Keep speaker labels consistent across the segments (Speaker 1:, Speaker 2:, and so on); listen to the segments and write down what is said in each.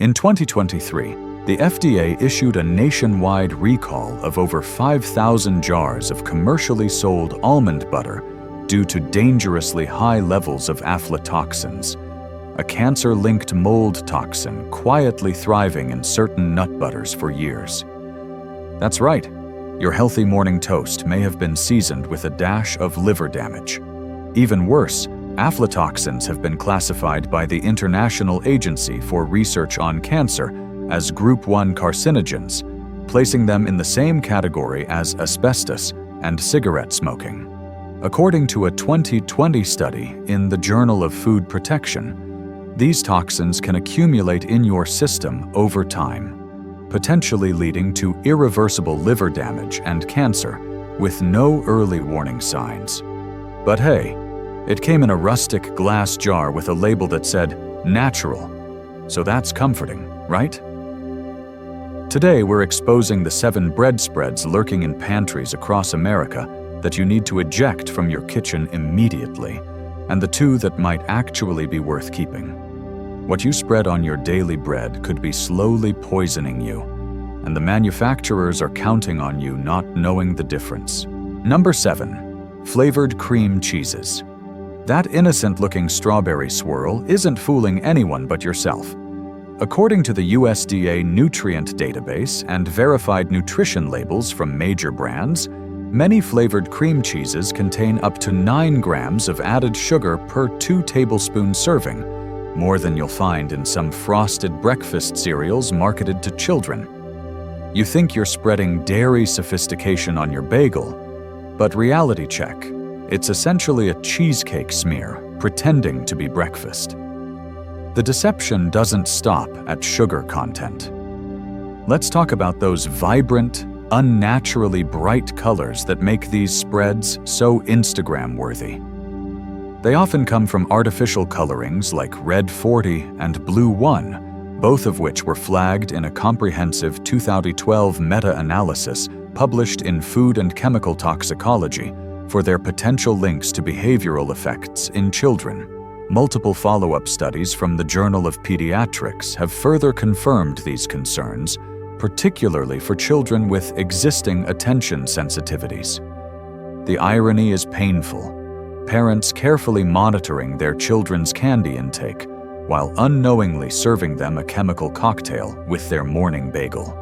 Speaker 1: In 2023, the FDA issued a nationwide recall of over 5,000 jars of commercially sold almond butter due to dangerously high levels of aflatoxins, a cancer-linked mold toxin quietly thriving in certain nut butters for years. That's right, your healthy morning toast may have been seasoned with a dash of liver damage. Even worse, aflatoxins have been classified by the International Agency for Research on Cancer as Group 1 carcinogens, placing them in the same category as asbestos and cigarette smoking. According to a 2020 study in the Journal of Food Protection, these toxins can accumulate in your system over time, potentially leading to irreversible liver damage and cancer with no early warning signs. But hey, it came in a rustic glass jar with a label that said, "Natural." So that's comforting, right? Today, we're exposing the 7 bread spreads lurking in pantries across America that you need to eject from your kitchen immediately, and the 2 that might actually be worth keeping. What you spread on your daily bread could be slowly poisoning you, and the manufacturers are counting on you not knowing the difference. Number 7. Flavored cream cheeses. That innocent-looking strawberry swirl isn't fooling anyone but yourself. According to the USDA nutrient database and verified nutrition labels from major brands, many flavored cream cheeses contain up to 9 grams of added sugar per 2 tablespoon serving, more than you'll find in some frosted breakfast cereals marketed to children. You think you're spreading dairy sophistication on your bagel, but reality check. It's essentially a cheesecake smear, pretending to be breakfast. The deception doesn't stop at sugar content. Let's talk about those vibrant, unnaturally bright colors that make these spreads so Instagram-worthy. They often come from artificial colorings like Red 40 and Blue 1, both of which were flagged in a comprehensive 2012 meta-analysis published in Food and Chemical Toxicology for their potential links to behavioral effects in children. Multiple follow-up studies from the Journal of Pediatrics have further confirmed these concerns, particularly for children with existing attention sensitivities. The irony is painful. Parents carefully monitoring their children's candy intake while unknowingly serving them a chemical cocktail with their morning bagel.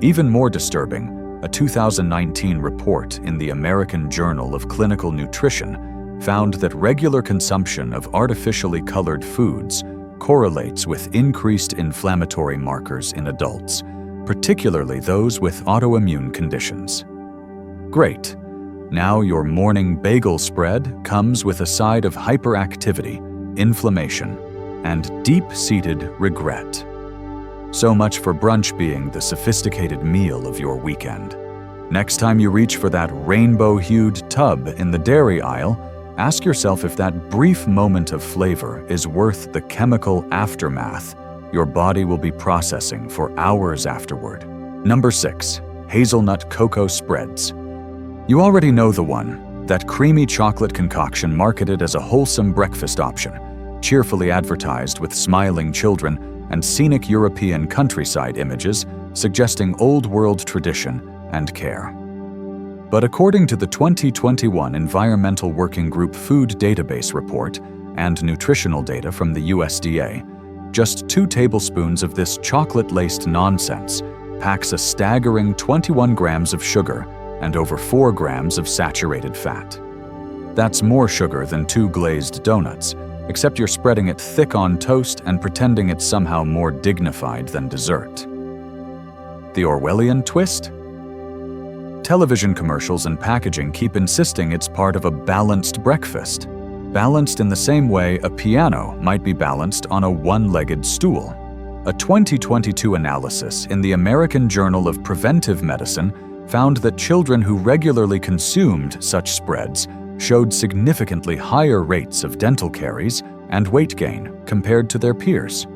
Speaker 1: Even more disturbing, a 2019 report in the American Journal of Clinical Nutrition found that regular consumption of artificially colored foods correlates with increased inflammatory markers in adults, particularly those with autoimmune conditions. Great. Now your morning bagel spread comes with a side of hyperactivity, inflammation, and deep-seated regret. So much for brunch being the sophisticated meal of your weekend. Next time you reach for that rainbow-hued tub in the dairy aisle, ask yourself if that brief moment of flavor is worth the chemical aftermath your body will be processing for hours afterward. Number 6. Hazelnut cocoa spreads. You already know the one, that creamy chocolate concoction marketed as a wholesome breakfast option, cheerfully advertised with smiling children and scenic European countryside images suggesting old-world tradition and care. But according to the 2021 Environmental Working Group Food Database Report and nutritional data from the USDA, just 2 tablespoons of this chocolate-laced nonsense packs a staggering 21 grams of sugar and over 4 grams of saturated fat. That's more sugar than 2 glazed donuts, except you're spreading it thick on toast and pretending it's somehow more dignified than dessert. The Orwellian twist? Television commercials and packaging keep insisting it's part of a balanced breakfast, balanced in the same way a piano might be balanced on a one-legged stool. A 2022 analysis in the American Journal of Preventive Medicine found that children who regularly consumed such spreads showed significantly higher rates of dental caries and weight gain compared to their peers.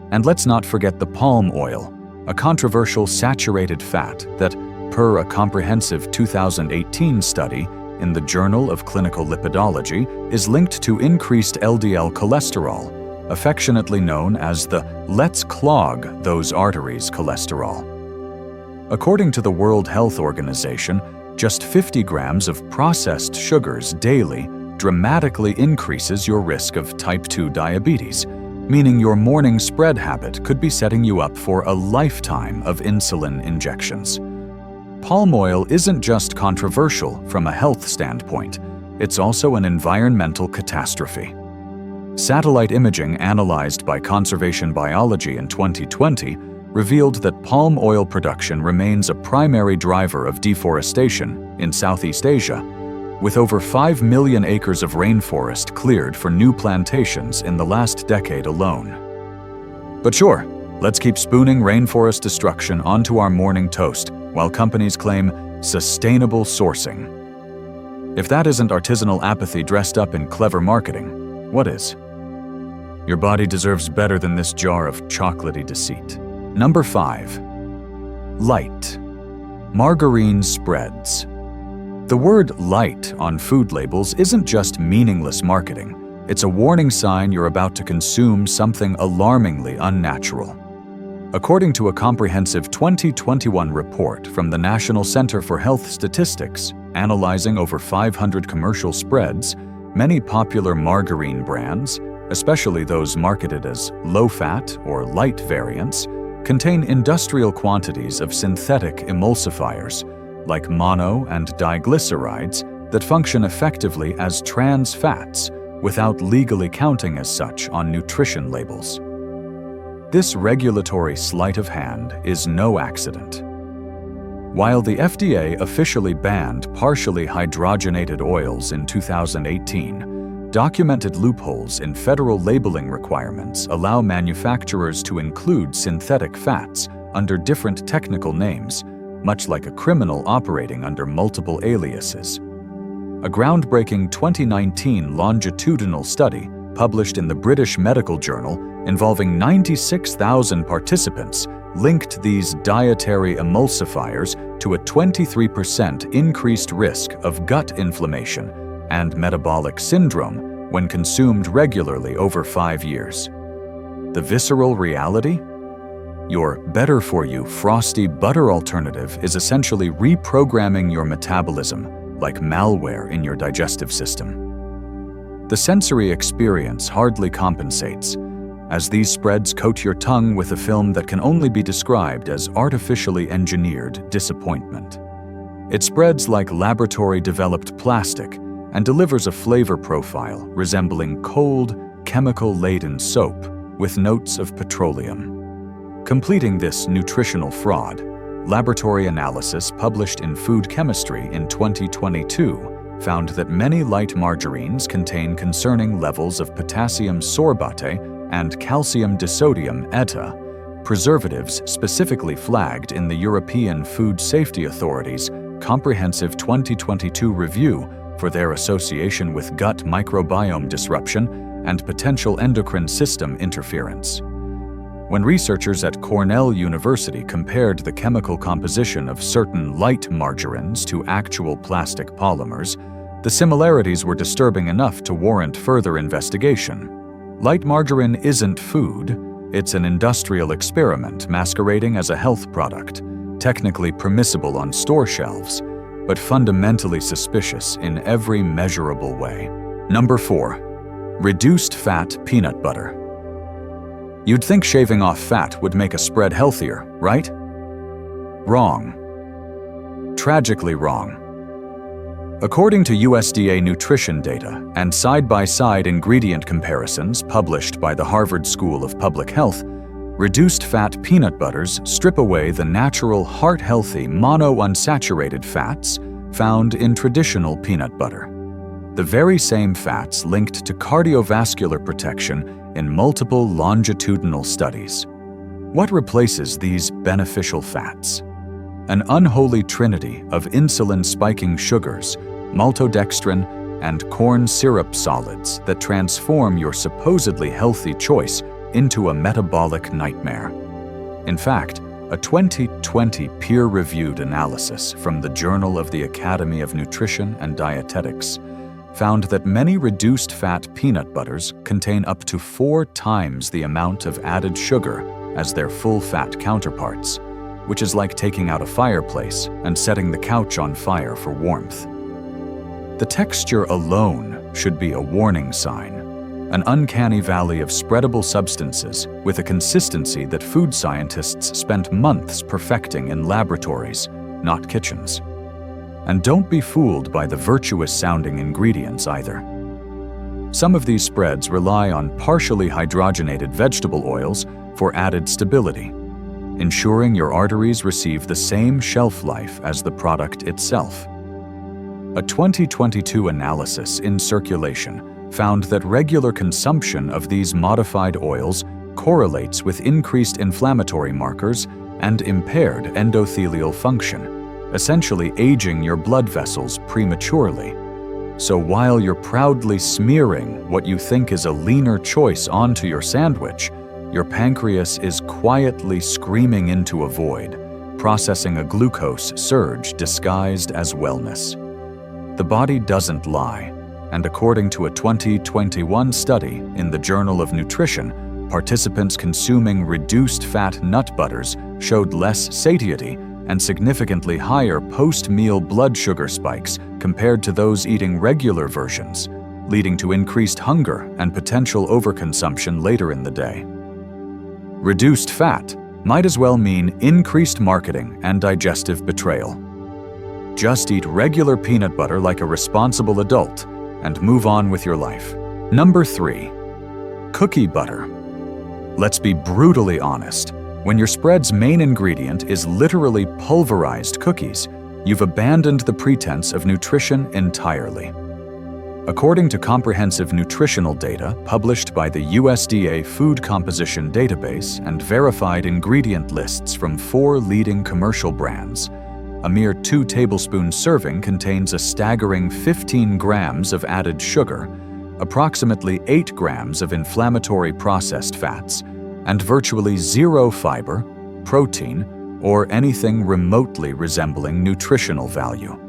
Speaker 1: And let's not forget the palm oil, a controversial saturated fat that, per a comprehensive 2018 study in the Journal of Clinical Lipidology, is linked to increased LDL cholesterol, affectionately known as the "let's clog those arteries" cholesterol. According to the World Health Organization, just 50 grams of processed sugars daily dramatically increases your risk of type 2 diabetes, meaning your morning spread habit could be setting you up for a lifetime of insulin injections. Palm oil isn't just controversial from a health standpoint, it's also an environmental catastrophe. Satellite imaging analyzed by Conservation Biology in 2020 revealed that palm oil production remains a primary driver of deforestation in Southeast Asia, with over 5 million acres of rainforest cleared for new plantations in the last decade alone. But sure, let's keep spooning rainforest destruction onto our morning toast while companies claim sustainable sourcing. If that isn't artisanal apathy dressed up in clever marketing, what is? Your body deserves better than this jar of chocolatey deceit. Number 5. Light. Margarine spreads. The word "light" on food labels isn't just meaningless marketing. It's a warning sign you're about to consume something alarmingly unnatural. According to a comprehensive 2021 report from the National Center for Health Statistics, analyzing over 500 commercial spreads, many popular margarine brands, especially those marketed as low-fat or light variants, contain industrial quantities of synthetic emulsifiers, like mono and diglycerides, that function effectively as trans fats without legally counting as such on nutrition labels. This regulatory sleight of hand is no accident. While the FDA officially banned partially hydrogenated oils in 2018, documented loopholes in federal labeling requirements allow manufacturers to include synthetic fats under different technical names, much like a criminal operating under multiple aliases. A groundbreaking 2019 longitudinal study published in the British Medical Journal involving 96,000 participants linked these dietary emulsifiers to a 23% increased risk of gut inflammation and metabolic syndrome when consumed regularly over 5 years. The visceral reality? Your better-for-you frosty butter alternative is essentially reprogramming your metabolism like malware in your digestive system. The sensory experience hardly compensates, as these spreads coat your tongue with a film that can only be described as artificially engineered disappointment. It spreads like laboratory-developed plastic and delivers a flavor profile resembling cold, chemical-laden soap with notes of petroleum. Completing this nutritional fraud, laboratory analysis published in Food Chemistry in 2022 found that many light margarines contain concerning levels of potassium sorbate and calcium disodium eta, preservatives specifically flagged in the European Food Safety Authority's comprehensive 2022 review for their association with gut microbiome disruption and potential endocrine system interference. When researchers at Cornell University compared the chemical composition of certain light margarines to actual plastic polymers, the similarities were disturbing enough to warrant further investigation. Light margarine isn't food, it's an industrial experiment masquerading as a health product, technically permissible on store shelves, but fundamentally suspicious in every measurable way. Number 4. Reduced fat peanut butter. You'd think shaving off fat would make a spread healthier, right? Wrong. Tragically wrong. According to USDA nutrition data and side-by-side ingredient comparisons published by the Harvard School of Public Health, reduced fat peanut butters strip away the natural heart-healthy monounsaturated fats found in traditional peanut butter. The very same fats linked to cardiovascular protection in multiple longitudinal studies. What replaces these beneficial fats? An unholy trinity of insulin-spiking sugars, maltodextrin, and corn syrup solids that transform your supposedly healthy choice into a metabolic nightmare. In fact, a 2020 peer-reviewed analysis from the Journal of the Academy of Nutrition and Dietetics found that many reduced-fat peanut butters contain up to 4 times the amount of added sugar as their full-fat counterparts, which is like taking out a fireplace and setting the couch on fire for warmth. The texture alone should be a warning sign, an uncanny valley of spreadable substances with a consistency that food scientists spent months perfecting in laboratories, not kitchens. And don't be fooled by the virtuous-sounding ingredients either. Some of these spreads rely on partially hydrogenated vegetable oils for added stability, ensuring your arteries receive the same shelf life as the product itself. A 2022 analysis in Circulation found that regular consumption of these modified oils correlates with increased inflammatory markers and impaired endothelial function, essentially aging your blood vessels prematurely. So while you're proudly smearing what you think is a leaner choice onto your sandwich, your pancreas is quietly screaming into a void, processing a glucose surge disguised as wellness. The body doesn't lie, and according to a 2021 study in the Journal of Nutrition, participants consuming reduced-fat nut butters showed less satiety and significantly higher post-meal blood sugar spikes compared to those eating regular versions, leading to increased hunger and potential overconsumption later in the day. Reduced fat might as well mean increased marketing and digestive betrayal. Just eat regular peanut butter like a responsible adult and move on with your life. Number 3. Cookie butter. Let's be brutally honest. When your spread's main ingredient is literally pulverized cookies, you've abandoned the pretense of nutrition entirely. According to comprehensive nutritional data published by the USDA Food Composition Database and verified ingredient lists from 4 leading commercial brands, a mere 2 tablespoon serving contains a staggering 15 grams of added sugar, approximately 8 grams of inflammatory processed fats, and virtually 0 fiber, protein, or anything remotely resembling nutritional value.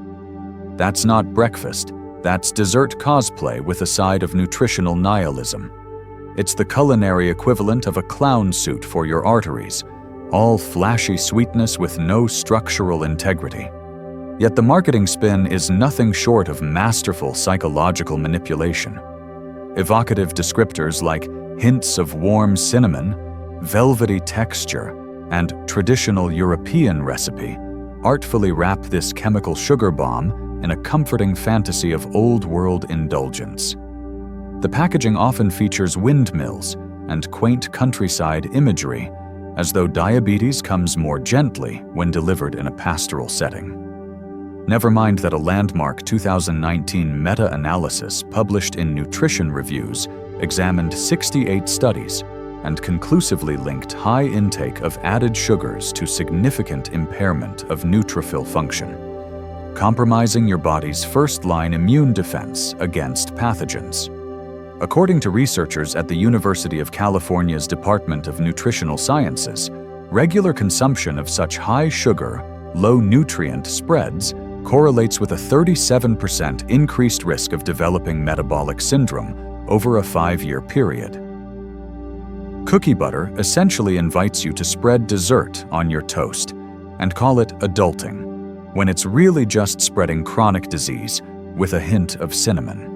Speaker 1: That's not breakfast, that's dessert cosplay with a side of nutritional nihilism. It's the culinary equivalent of a clown suit for your arteries, all flashy sweetness with no structural integrity. Yet the marketing spin is nothing short of masterful psychological manipulation. Evocative descriptors like hints of warm cinnamon, velvety texture, and traditional European recipe artfully wrap this chemical sugar bomb in a comforting fantasy of old-world indulgence. The packaging often features windmills and quaint countryside imagery, as though diabetes comes more gently when delivered in a pastoral setting. Never mind that a landmark 2019 meta-analysis published in Nutrition Reviews examined 68 studies and conclusively linked high intake of added sugars to significant impairment of neutrophil function, compromising your body's first-line immune defense against pathogens. According to researchers at the University of California's Department of Nutritional Sciences, regular consumption of such high-sugar, low-nutrient spreads correlates with a 37% increased risk of developing metabolic syndrome over a 5-year period. Cookie butter essentially invites you to spread dessert on your toast and call it adulting, when it's really just spreading chronic disease with a hint of cinnamon.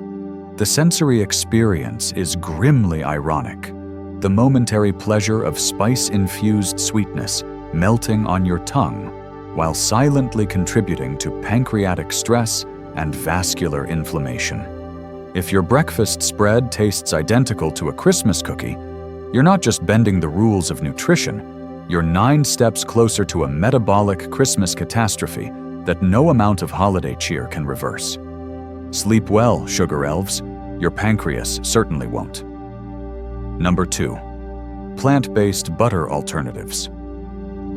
Speaker 1: The sensory experience is grimly ironic, the momentary pleasure of spice-infused sweetness melting on your tongue while silently contributing to pancreatic stress and vascular inflammation. If your breakfast spread tastes identical to a Christmas cookie, you're not just bending the rules of nutrition, you're 9 steps closer to a metabolic Christmas catastrophe that no amount of holiday cheer can reverse. Sleep well, sugar elves. Your pancreas certainly won't. Number 2. Plant-based butter alternatives.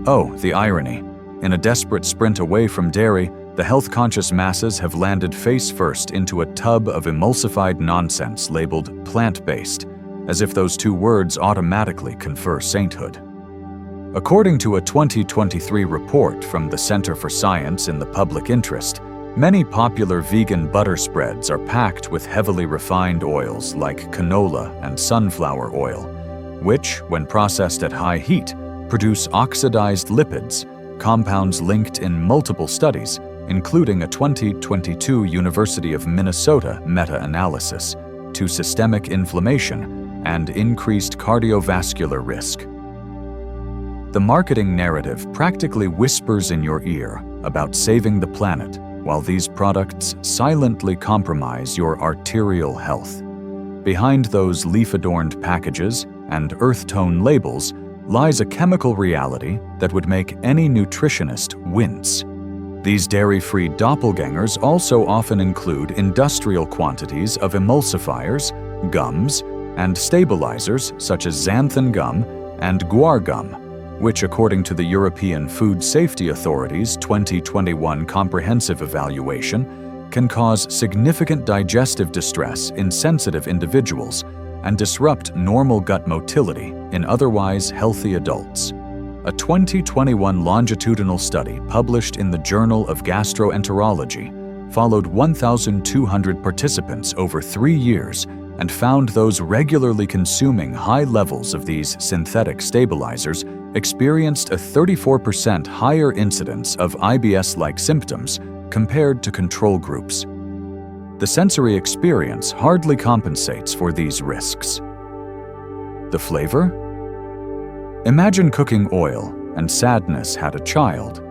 Speaker 1: Oh, the irony. In a desperate sprint away from dairy, the health-conscious masses have landed face-first into a tub of emulsified nonsense labeled plant-based, as if those 2 words automatically confer sainthood. According to a 2023 report from the Center for Science in the Public Interest, Many popular vegan butter spreads are packed with heavily refined oils like canola and sunflower oil, which, when processed at high heat, produce oxidized lipids, compounds linked in multiple studies, including a 2022 University of Minnesota meta-analysis, to systemic inflammation and increased cardiovascular risk. The marketing narrative practically whispers in your ear about saving the planet, while these products silently compromise your arterial health. Behind those leaf-adorned packages and earth-tone labels lies a chemical reality that would make any nutritionist wince. These dairy-free doppelgangers also often include industrial quantities of emulsifiers, gums, and stabilizers such as xanthan gum and guar gum, which, according to the European Food Safety Authority's 2021 comprehensive evaluation, can cause significant digestive distress in sensitive individuals and disrupt normal gut motility in otherwise healthy adults. A 2021 longitudinal study published in the Journal of Gastroenterology followed 1,200 participants over 3 years and found those regularly consuming high levels of these synthetic stabilizers experienced a 34% higher incidence of IBS-like symptoms compared to control groups. The sensory experience hardly compensates for these risks. The flavor? Imagine cooking oil and sadness had a child,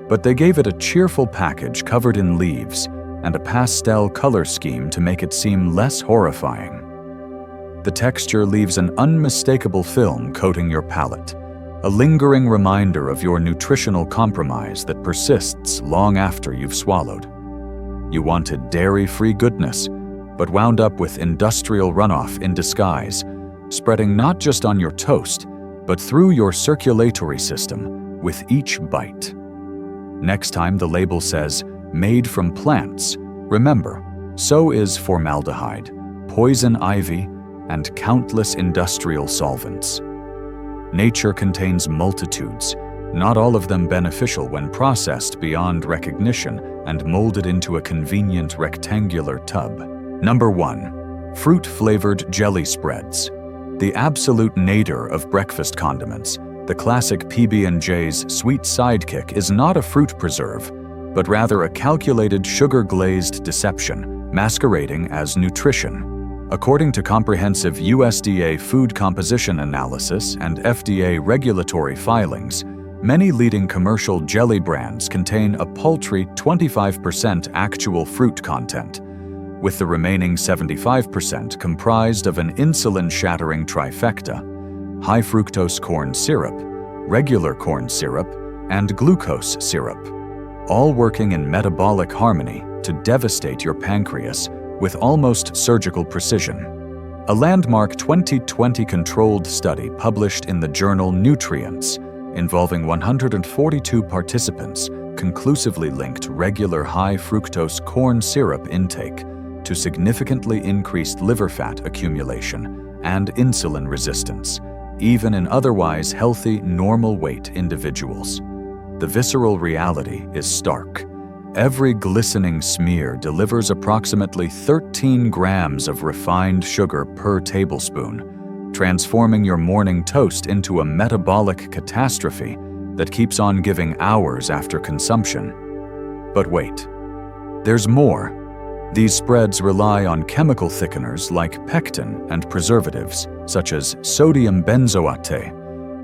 Speaker 1: but they gave it a cheerful package covered in leaves and a pastel color scheme to make it seem less horrifying. The texture leaves an unmistakable film coating your palate, a lingering reminder of your nutritional compromise that persists long after you've swallowed. You wanted dairy-free goodness, but wound up with industrial runoff in disguise, spreading not just on your toast, but through your circulatory system with each bite. Next time the label says, "Made from plants," remember, so is formaldehyde, poison ivy, and countless industrial solvents. Nature contains multitudes, not all of them beneficial when processed beyond recognition and molded into a convenient rectangular tub. Number 1. Fruit-flavored jelly spreads. The absolute nadir of breakfast condiments, the classic PB&J's sweet sidekick is not a fruit preserve, but rather a calculated sugar-glazed deception masquerading as nutrition. According to comprehensive USDA food composition analysis and FDA regulatory filings, many leading commercial jelly brands contain a paltry 25% actual fruit content, with the remaining 75% comprised of an insulin-shattering trifecta: high fructose corn syrup, regular corn syrup, and glucose syrup, all working in metabolic harmony to devastate your pancreas with almost surgical precision. A landmark 2020 controlled study published in the journal Nutrients, involving 142 participants, conclusively linked regular high fructose corn syrup intake to significantly increased liver fat accumulation and insulin resistance, even in otherwise healthy, normal weight individuals. The visceral reality is stark. Every glistening smear delivers approximately 13 grams of refined sugar per tablespoon, transforming your morning toast into a metabolic catastrophe that keeps on giving hours after consumption. But wait, there's more. These spreads rely on chemical thickeners like pectin and preservatives, such as sodium benzoate,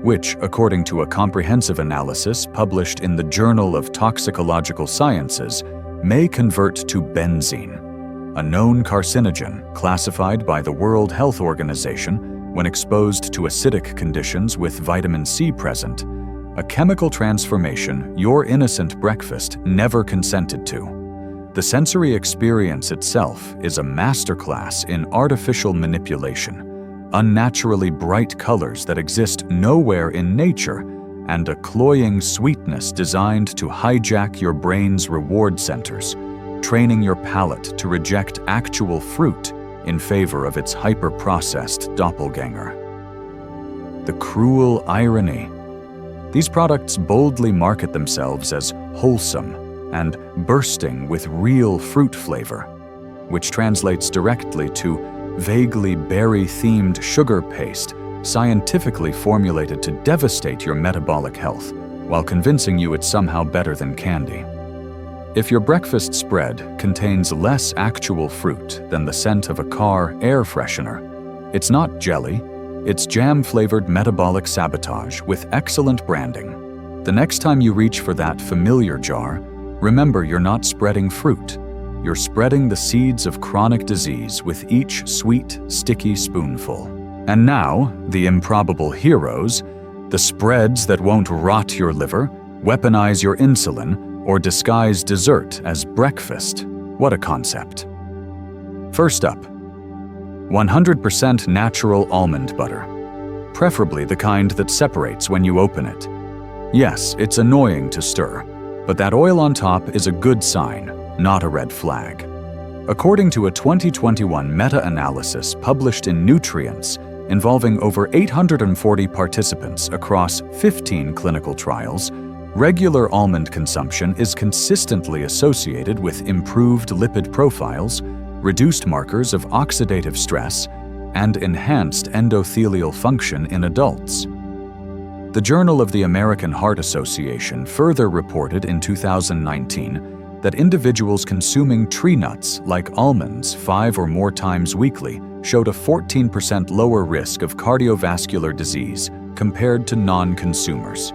Speaker 1: which, according to a comprehensive analysis published in the Journal of Toxicological Sciences, may convert to benzene, a known carcinogen classified by the World Health Organization when exposed to acidic conditions with vitamin C present, a chemical transformation your innocent breakfast never consented to. The sensory experience itself is a masterclass in artificial manipulation, unnaturally bright colors that exist nowhere in nature, and a cloying sweetness designed to hijack your brain's reward centers, training your palate to reject actual fruit in favor of its hyper-processed doppelganger. The cruel irony. These products boldly market themselves as wholesome and bursting with real fruit flavor, which translates directly to vaguely berry-themed sugar paste scientifically formulated to devastate your metabolic health while convincing you it's somehow better than candy. If your breakfast spread contains less actual fruit than the scent of a car air freshener, it's not jelly, it's jam-flavored metabolic sabotage with excellent branding. The next time you reach for that familiar jar, remember you're not spreading fruit. You're spreading the seeds of chronic disease with each sweet, sticky spoonful. And now, the improbable heroes, the spreads that won't rot your liver, weaponize your insulin, or disguise dessert as breakfast. What a concept. First up, 100% natural almond butter, preferably the kind that separates when you open it. Yes, it's annoying to stir, but that oil on top is a good sign, not a red flag. According to a 2021 meta-analysis published in Nutrients, involving over 840 participants across 15 clinical trials, regular almond consumption is consistently associated with improved lipid profiles, reduced markers of oxidative stress, and enhanced endothelial function in adults. The Journal of the American Heart Association further reported in 2019 that individuals consuming tree nuts like almonds 5 or more times weekly showed a 14% lower risk of cardiovascular disease compared to non-consumers.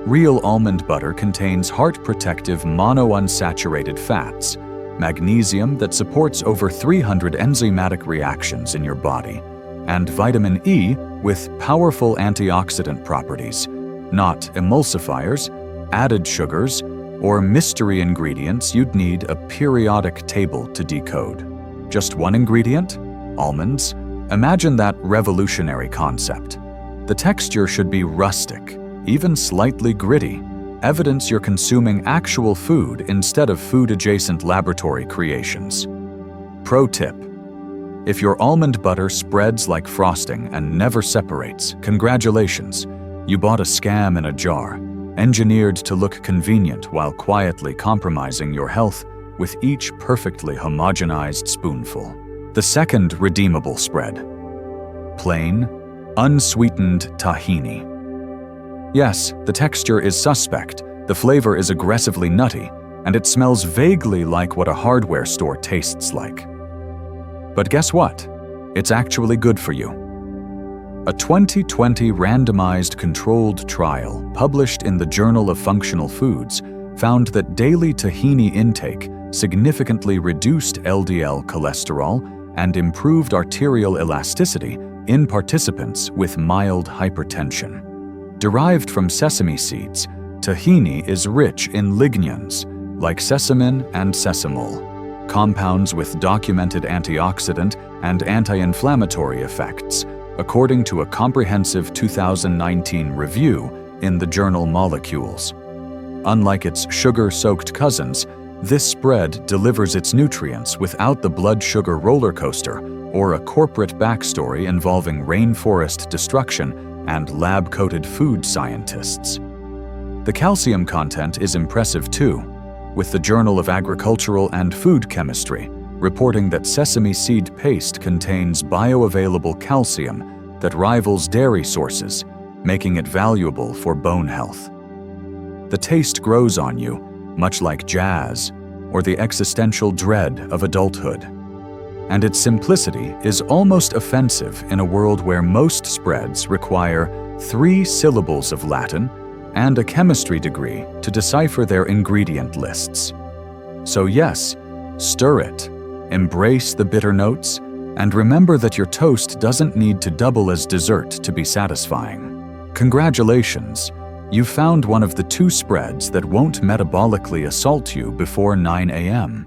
Speaker 1: Real almond butter contains heart-protective monounsaturated fats, magnesium that supports over 300 enzymatic reactions in your body, and vitamin E with powerful antioxidant properties, not emulsifiers, added sugars, or mystery ingredients you'd need a periodic table to decode. Just one ingredient? Almonds? Imagine that revolutionary concept. The texture should be rustic, even slightly gritty, evidence you're consuming actual food instead of food-adjacent laboratory creations. Pro tip: if your almond butter spreads like frosting and never separates, congratulations, you bought a scam in a jar, engineered to look convenient while quietly compromising your health with each perfectly homogenized spoonful. The second redeemable spread: plain, unsweetened tahini. Yes, the texture is suspect, the flavor is aggressively nutty, and it smells vaguely like what a hardware store tastes like. But guess what? It's actually good for you. A 2020 randomized controlled trial published in the Journal of Functional Foods found that daily tahini intake significantly reduced LDL cholesterol and improved arterial elasticity in participants with mild hypertension. Derived from sesame seeds, tahini is rich in lignans, like sesamin and sesamol, compounds with documented antioxidant and anti-inflammatory effects, according to a comprehensive 2019 review in the journal Molecules. Unlike its sugar-soaked cousins, this spread delivers its nutrients without the blood sugar roller coaster or a corporate backstory involving rainforest destruction and lab-coated food scientists. The calcium content is impressive too, with the Journal of Agricultural and Food Chemistry reporting that sesame seed paste contains bioavailable calcium that rivals dairy sources, making it valuable for bone health. The taste grows on you, much like jazz or the existential dread of adulthood. And its simplicity is almost offensive in a world where most spreads require 3 syllables of Latin and a chemistry degree to decipher their ingredient lists. So yes, stir it, embrace the bitter notes, and remember that your toast doesn't need to double as dessert to be satisfying. Congratulations, you've found one of the 2 spreads that won't metabolically assault you before 9 a.m.